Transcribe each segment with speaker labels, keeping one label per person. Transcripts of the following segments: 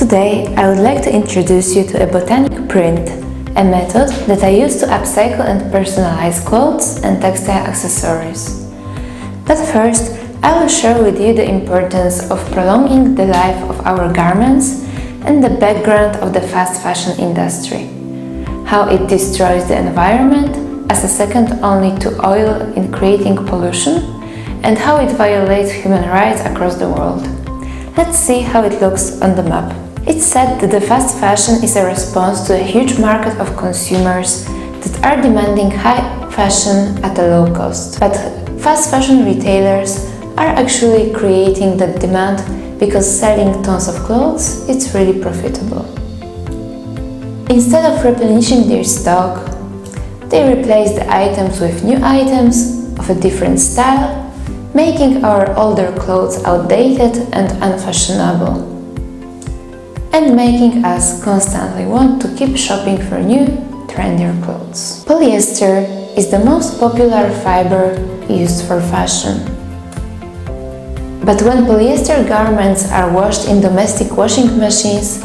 Speaker 1: Today, I would like to introduce you to a botanic print, a method that I use to upcycle and personalize clothes and textile accessories. But first, I will share with you the importance of prolonging the life of our garments and the background of the fast fashion industry, how it destroys the environment as a second only to oil in creating pollution, and how it violates human rights across the world. Let's see how it looks on the map. It's said that the fast fashion is a response to a huge market of consumers that are demanding high fashion at a low cost. But fast fashion retailers are actually creating that demand because selling tons of clothes is really profitable. Instead of replenishing their stock, they replace the items with new items of a different style, making our older clothes outdated and unfashionable, and making us constantly want to keep shopping for new, trendier clothes. Polyester is the most popular fiber used for fashion. But when polyester garments are washed in domestic washing machines,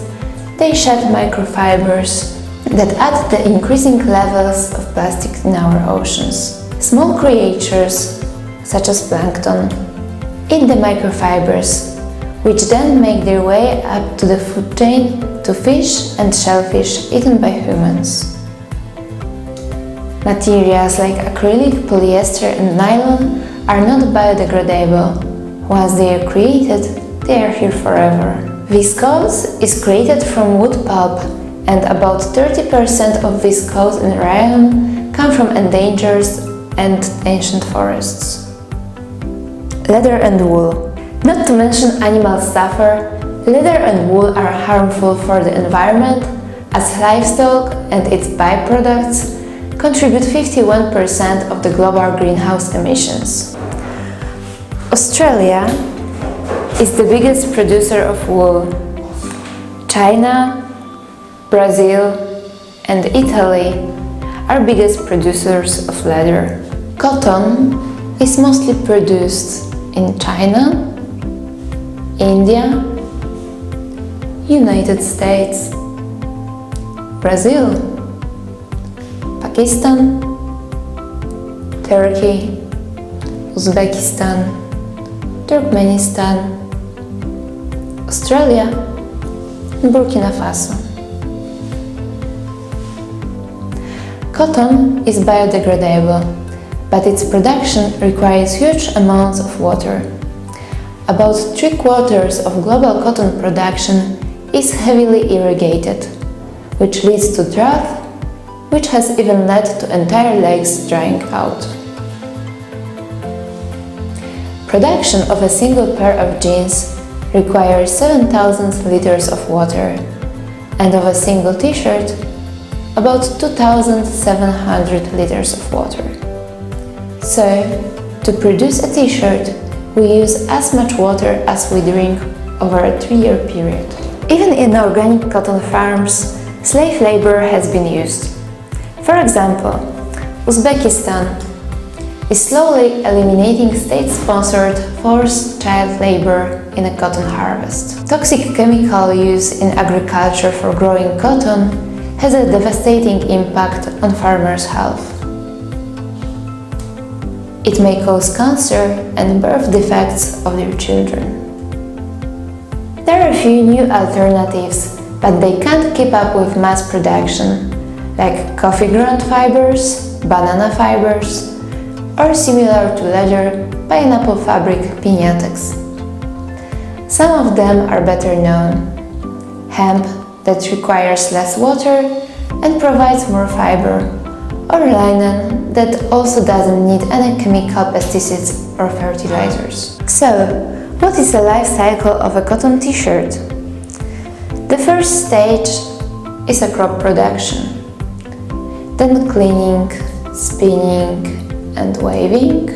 Speaker 1: they shed microfibers that add the increasing levels of plastic in our oceans. Small creatures, such as plankton, eat the microfibers, which then make their way up to the food chain to fish and shellfish eaten by humans. Materials like acrylic, polyester and nylon are not biodegradable. Once they are created, they are here forever. Viscose is created from wood pulp, and about 30% of viscose and rayon come from endangered and ancient forests. Leather and wool. Not to mention animals suffer, leather and wool are harmful for the environment as livestock and its byproducts contribute 51% of the global greenhouse emissions. Australia is the biggest producer of wool. China, Brazil, and Italy are biggest producers of leather. Cotton is mostly produced in China, India, United States, Brazil, Pakistan, Turkey, Uzbekistan, Turkmenistan, Australia, and Burkina Faso. Cotton is biodegradable, but its production requires huge amounts of water. About 3/4 of global cotton production is heavily irrigated, which leads to drought, which has even led to entire lakes drying out. Production of a single pair of jeans requires 7,000 liters of water, and of a single t-shirt, about 2,700 liters of water. So, to produce a t-shirt, we use as much water as we drink over a 3-year period. Even in organic cotton farms, slave labor has been used. For example, Uzbekistan is slowly eliminating state-sponsored forced child labor in a cotton harvest. Toxic chemical use in agriculture for growing cotton has a devastating impact on farmers' health. It may cause cancer and birth defects of their children. There are a few new alternatives, but they can't keep up with mass production, like coffee ground fibers, banana fibers, or similar to leather, pineapple fabric piñatex. Some of them are better known. Hemp, that requires less water and provides more fiber, or linen, that also doesn't need any chemical pesticides or fertilizers. So, what is the life cycle of a cotton t-shirt? The first stage is a crop production, then cleaning, spinning, and weaving,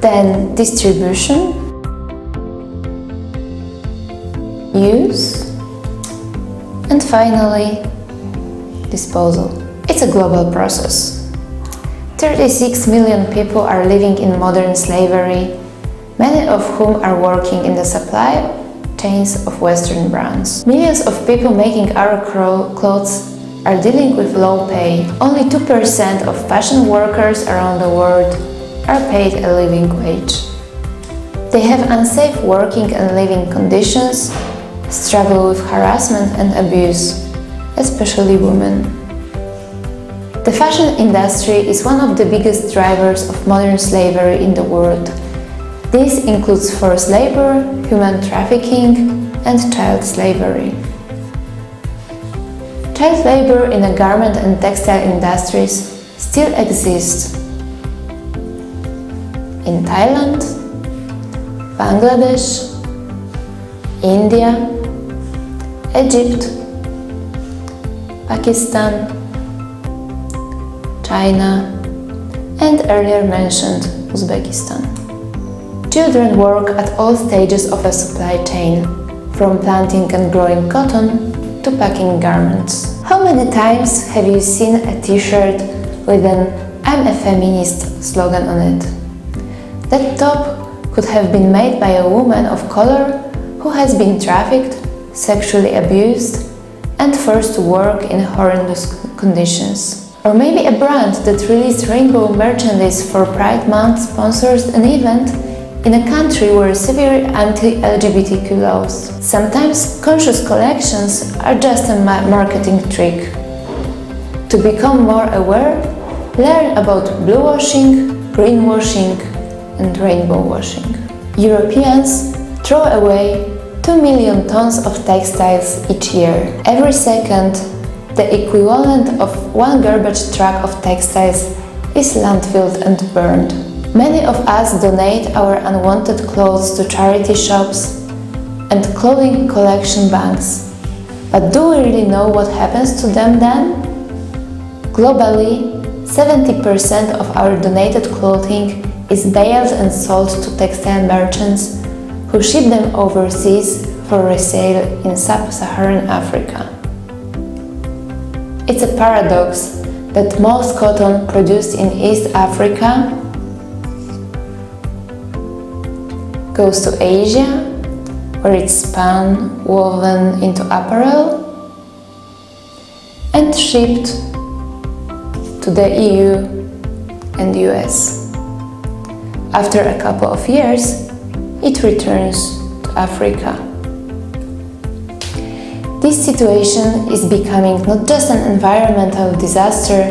Speaker 1: then distribution, use, and finally, disposal. It's a global process. 36 million people are living in modern slavery, many of whom are working in the supply chains of Western brands. Millions of people making our clothes are dealing with low pay. Only 2% of fashion workers around the world are paid a living wage. They have unsafe working and living conditions, struggle with harassment and abuse, especially women. The fashion industry is one of the biggest drivers of modern slavery in the world. This includes forced labor, human trafficking, and child slavery. Child labor in the garment and textile industries still exists in Thailand, Bangladesh, India, Egypt, Pakistan, China, and earlier mentioned Uzbekistan. Children work at all stages of a supply chain, from planting and growing cotton to packing garments. How many times have you seen a t-shirt with an "I'm a feminist" slogan on it? That top could have been made by a woman of color who has been trafficked, sexually abused, and forced to work in horrendous conditions. Or maybe a brand that released rainbow merchandise for Pride Month sponsors an event in a country where severe anti-LGBTQ laws. Sometimes conscious collections are just a marketing trick. To become more aware, learn about bluewashing, greenwashing, and rainbow washing. Europeans throw away 2 million tons of textiles each year. Every second, the equivalent of one garbage truck of textiles is landfilled and burned. Many of us donate our unwanted clothes to charity shops and clothing collection banks. But do we really know what happens to them then? Globally, 70% of our donated clothing is baled and sold to textile merchants who ship them overseas for resale in sub-Saharan Africa. It's a paradox that most cotton produced in East Africa goes to Asia, where it's spun, woven into apparel, and shipped to the EU and US. After a couple of years, it returns to Africa. This situation is becoming not just an environmental disaster,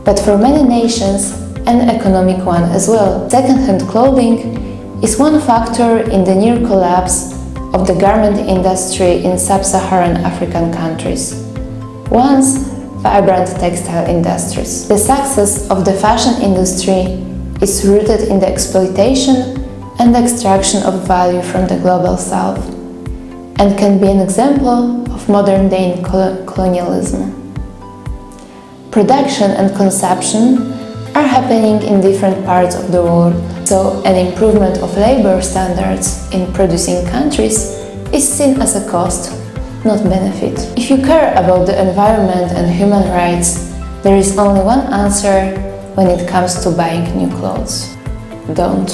Speaker 1: but for many nations, an economic one as well. Second-hand clothing is one factor in the near collapse of the garment industry in sub-Saharan African countries, once vibrant textile industries. The success of the fashion industry is rooted in the exploitation and extraction of value from the global south, and can be an example of modern-day colonialism. Production and consumption are happening in different parts of the world, so an improvement of labor standards in producing countries is seen as a cost, not benefit. If you care about the environment and human rights, there is only one answer when it comes to buying new clothes: don't.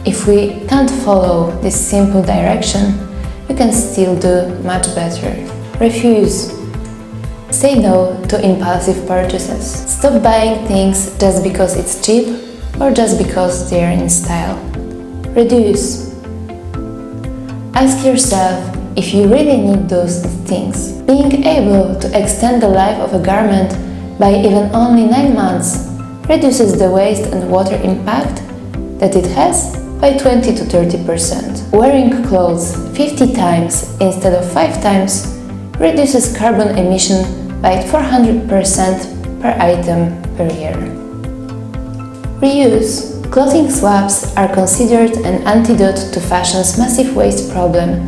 Speaker 1: If we can't follow this simple direction, we can still do much better. Refuse. Say no to impulsive purchases. Stop buying things just because it's cheap or just because they're in style. Reduce. Ask yourself if you really need those things. Being able to extend the life of a garment by even only 9 months reduces the waste and water impact that it has by 20 to 30%. Wearing clothes 50 times instead of 5 times reduces carbon emission by 400% per item per year. Reuse. Clothing swaps are considered an antidote to fashion's massive waste problem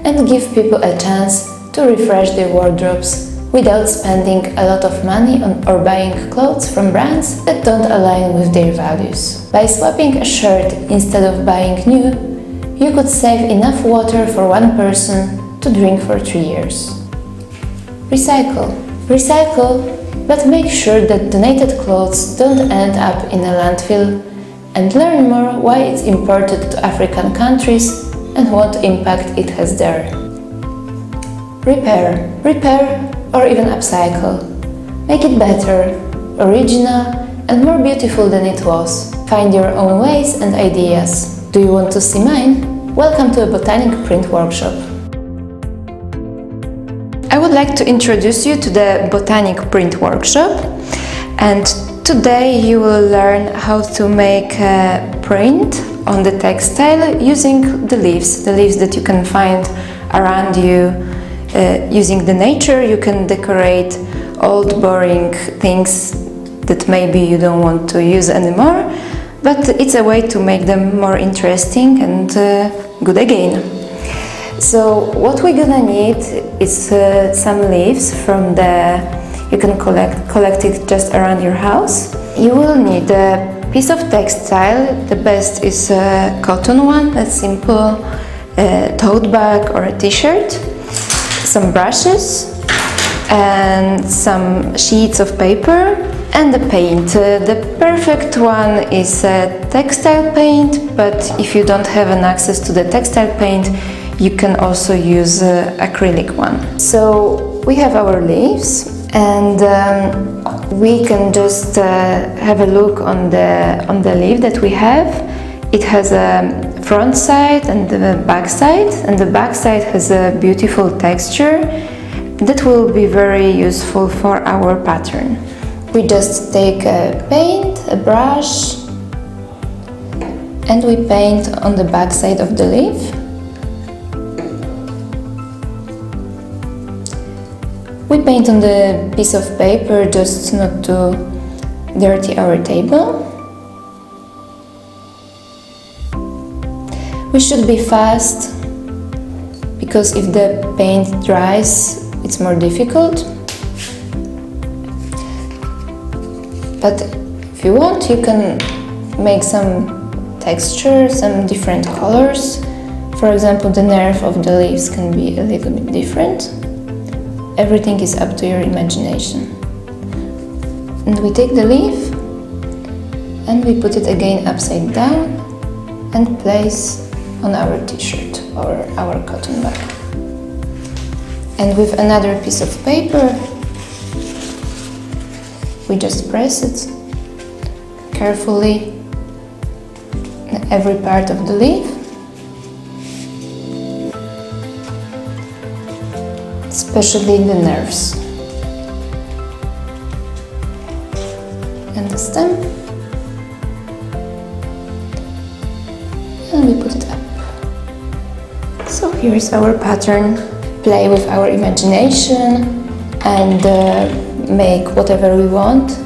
Speaker 1: and give people a chance to refresh their wardrobes without spending a lot of money on or buying clothes from brands that don't align with their values. By swapping a shirt instead of buying new, you could save enough water for one person to drink for 3 years. Recycle. Recycle, but make sure that donated clothes don't end up in a landfill and learn more why it's imported to African countries and what impact it has there. Repair, or even upcycle. Make it better, original and more beautiful than it was. Find your own ways and ideas. Do you want to see mine? Welcome to a Botanical print workshop. I would like to introduce you to the Botanical print workshop, and today you will learn how to make a print on the textile using the leaves that you can find around you. Using the nature, you can decorate old boring things that maybe you don't want to use anymore, but it's a way to make them more interesting and good again. So what we're gonna need is some leaves from you can collect it just around your house. You will need a piece of textile. The best is a cotton one, a simple tote bag or a t-shirt, some brushes and some sheets of paper and the paint. The perfect one is textile paint, but if you don't have an access to the textile paint, you can also use acrylic one. So we have our leaves, and we can just have a look on the leaf that we have. It has a front side and the back side, and the back side has a beautiful texture that will be very useful for our pattern. We just take a paint, a brush, and we paint on the back side of the leaf. We paint on the piece of paper just not to dirty our table. We should be fast, because if the paint dries, it's more difficult. But if you want, you can make some texture, some different colors. For example, the nerve of the leaves can be a little bit different. Everything is up to your imagination. And we take the leaf and we put it again upside down and place on our t-shirt or our cotton bag. And with another piece of paper, we just press it carefully in every part of the leaf, especially the nerves and the stem, and we put it up. So here's our pattern. Play with our imagination and make whatever we want.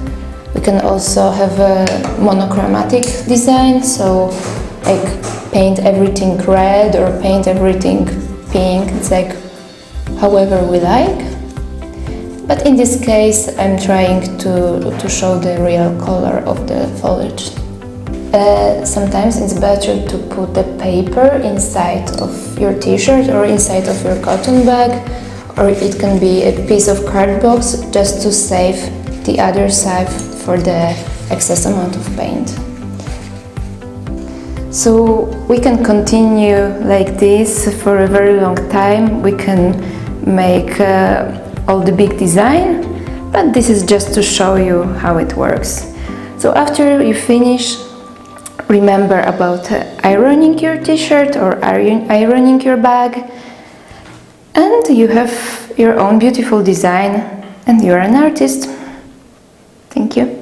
Speaker 1: We can also have a monochromatic design, so like paint everything red or paint everything pink. It's like however we like. But in this case, I'm trying to show the real color of the foliage. Sometimes it's better to put the paper inside of your t-shirt or inside of your cotton bag, or it can be a piece of cardboard just to save the other side for the excess amount of paint. So we can continue like this for a very long time. We can make all the big design, but this is just to show you how it works. So after you finish, remember about ironing your t-shirt or ironing your bag, and you have your own beautiful design and you're an artist. Thank you.